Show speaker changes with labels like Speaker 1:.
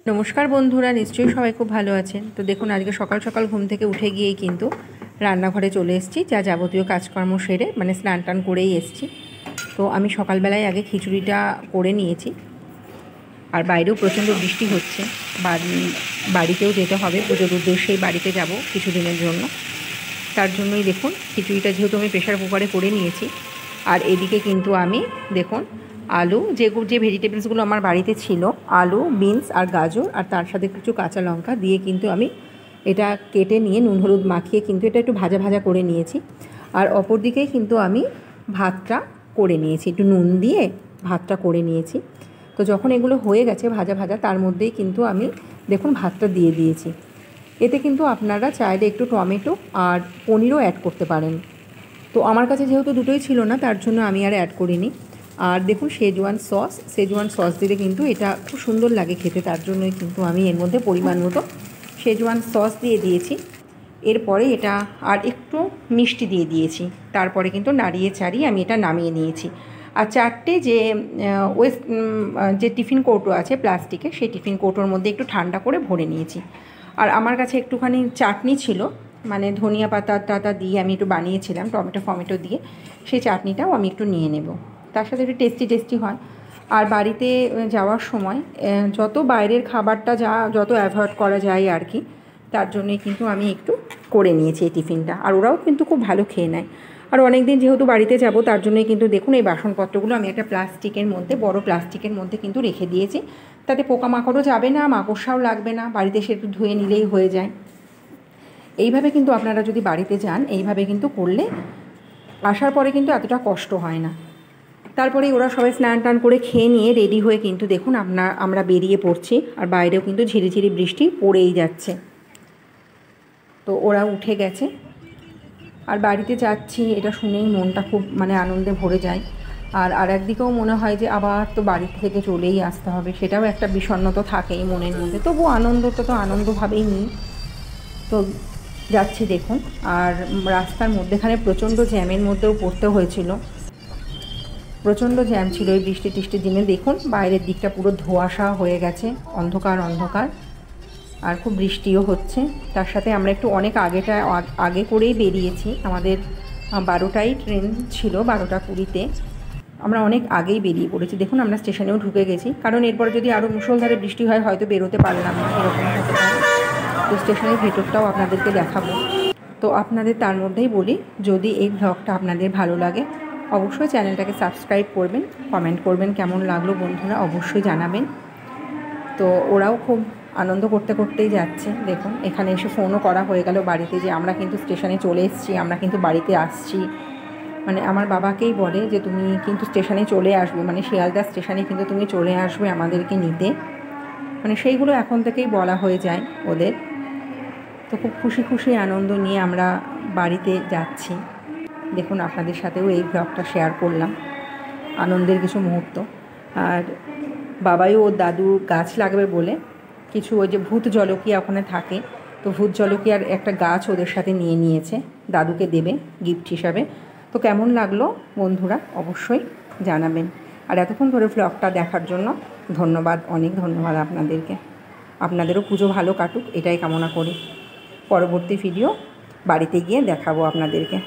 Speaker 1: नमस्कार बंधुरा निश्चयই सबाई खूब भालो आছেন। तो देखুন आज के सकाल सकाल घुम থেকে उठे গিয়েই কিন্তু রান্নাঘরে চলে এসেছি, যা যাবতীয় কাজকর্ম সেরে মানে স্নান টান করেই এসেছি। তো আমি সকালবেলায় আগে খিচুড়িটা করে নিয়েছি, আর বাইরেও প্রচণ্ড বৃষ্টি হচ্ছে। বাড়িতেও যেতে হবে, পুজোর উদ্দেশ্যেই বাড়িতে যাব কিছুদিনের জন্য। তার জন্যই দেখুন খিচুড়িটা যেহেতু আমি প্রেশার কুকারে করে নিয়েছি, আর এদিকে কিন্তু আমি দেখুন আলু যে ভেজিটেবলসগুলো আমার বাড়িতে ছিল, আলু, বিনস আর গাজর, আর তার সাথে কিছু কাঁচা লঙ্কা দিয়ে কিন্তু আমি এটা কেটে নিয়ে নুন হলুদ মাখিয়ে কিন্তু এটা একটু ভাজা ভাজা করে নিয়েছি। আর অপর দিকে কিন্তু আমি ভাতটা করে নিয়েছি, একটু নুন দিয়ে ভাতটা করে নিয়েছি। তো যখন এগুলো হয়ে গেছে ভাজা ভাজা, তার মধ্যেই কিন্তু আমি দেখুন ভাতটা দিয়ে দিয়েছি। এতে কিন্তু আপনারা চাইলে একটু টমেটো আর পনিরও অ্যাড করতে পারেন। তো আমার কাছে যেহেতু দুটোই ছিল না, তার জন্য আমি আর অ্যাড করিনি। আর দেখুন শেজওয়ান সস দিলে কিন্তু এটা খুব সুন্দর লাগে খেতে, তার জন্যই কিন্তু আমি এর মধ্যে পরিমাণ মতো শেজওয়ান সস দিয়ে দিয়েছি। এরপরে এটা আর একটু মিষ্টি দিয়ে দিয়েছি, তারপরে কিন্তু নাড়িয়ে চাড়িয়ে আমি এটা নামিয়ে নিয়েছি। আর চারটে যে টিফিন কৌটো আছে প্লাস্টিকের, সেই টিফিন কৌটোর মধ্যে একটু ঠান্ডা করে ভরে নিয়েছি। আর আমার কাছে একটুখানি চাটনি ছিল, মানে ধনিয়া পাতা দিয়ে আমি একটু বানিয়েছিলাম টমেটো দিয়ে, সেই চাটনিটাও আমি একটু নিয়ে নেব। তার সাথে একটু টেস্টি হয়। আর বাড়িতে যাওয়ার সময় যত বাইরের খাবারটা যত অ্যাভয়েড করা যায় আর কি, তার জন্যই কিন্তু আমি একটু করে নিয়েছি এই টিফিনটা। আর ওরাও কিন্তু খুব ভালো খেয়ে নেয়। আর অনেক দিন যেহেতু বাড়িতে যাব, তার জন্যই কিন্তু দেখুন এই বাসনপত্রগুলো আমি একটা বড় প্লাস্টিকের মধ্যে কিন্তু রেখে দিয়েছি। তাতে পোকামাকড়ও যাবে না, মাকড়সাও লাগবে না, বাড়িতে সে একটু ধুয়ে নিলেই হয়ে যায়। এইভাবে কিন্তু আপনারা যদি বাড়িতে যান, এইভাবে কিন্তু করলে আসার পরে কিন্তু এতটা কষ্ট হয় না। তারপরে ওরা সবাই স্নান টান করে খেয়ে নিয়ে রেডি হয়ে কিন্তু দেখুন আমরা বেরিয়ে পড়ছি। আর বাইরেও কিন্তু ঝিরিঝিরি বৃষ্টি পড়েই যাচ্ছে। তো ওরা উঠে গেছে আর বাড়িতে যাচ্ছি, এটা শুনেই মনটা খুব আনন্দে ভরে যায়। আর একদিকেও মনে হয় যে আবার তো বাড়ি থেকে চলেই আসতে হবে, সেটাও একটা বিষণ্ণতা থাকেই মনের মধ্যে। তবু আনন্দটা তো আনন্দভাবেই নিই। তো যাচ্ছি দেখুন। আর রাস্তার মধ্যেখানে প্রচণ্ড জ্যামের মধ্যেও পড়তে হয়েছিল, প্রচণ্ড জ্যাম ছিল এই বৃষ্টির দিনে। দেখুন বাইরের দিকটা পুরো ধোঁয়াশা হয়ে গেছে, অন্ধকার। আর খুব বৃষ্টিও হচ্ছে। তার সাথে আমরা একটু অনেক আগে করেই বেরিয়েছি। আমাদের 12টায় ট্রেন ছিল, 12টা 20-তে আমরা অনেক আগেই বেরিয়ে পড়েছি। দেখুন আমরা স্টেশনেও ঢুকে গেছি, কারণ এরপরে যদি আরও মুষলধারে বৃষ্টি হয় হয়তো বেরোতে পারলাম না, এরকম হতে পারে। তো স্টেশনের ভেতরটাও আপনাদেরকে দেখাবো। তো আপনাদের তার মধ্যেই বলি, যদি এই ব্লগটা আপনাদের ভালো লাগে অবশ্যই চ্যানেলটাকে সাবস্ক্রাইব করবেন, কমেন্ট করবেন কেমন লাগলো বন্ধুরা, অবশ্যই জানাবেন। তো ওরাও খুব আনন্দ করতেই যাচ্ছে। দেখুন এখানে এসে ফোনও করা হয়ে গেল বাড়িতে, যে আমরা কিন্তু স্টেশনে চলে এসেছি, আমরা কিন্তু বাড়িতে আসছি। আমার বাবাকেই বলে যে তুমি কিন্তু স্টেশনে চলে আসবে, শিয়ালদা স্টেশনে কিন্তু তুমি চলে আসবে আমাদেরকে নিতে। সেইগুলো এখন থেকেই বলা হয়ে যায় ওদের। তো খুব খুশি আনন্দ নিয়ে আমরা বাড়িতে যাচ্ছি। দেখুন আপনাদের সাথেও এই ব্লগটা শেয়ার করলাম, আনন্দের কিছু মুহূর্ত। আর বাবাইও ওর দাদু গাছ লাগবে বলে কিছু ওই যে ভূত জলকিয়া ওখানে থাকে, তো ভূত জলকিয়ার একটা গাছ ওদের সাথে নিয়ে নিয়েছে, দাদুকে দেবে গিফট হিসাবে। তো কেমন লাগলো বন্ধুরা অবশ্যই জানাবেন। আর এতক্ষণ ধরে ব্লগটা দেখার জন্য ধন্যবাদ, অনেক ধন্যবাদ আপনাদেরকে। আপনাদেরও পুজো ভালো কাটুক এটাই কামনা করি। পরবর্তী ভিডিও বাড়িতে গিয়ে দেখাবো আপনাদেরকে।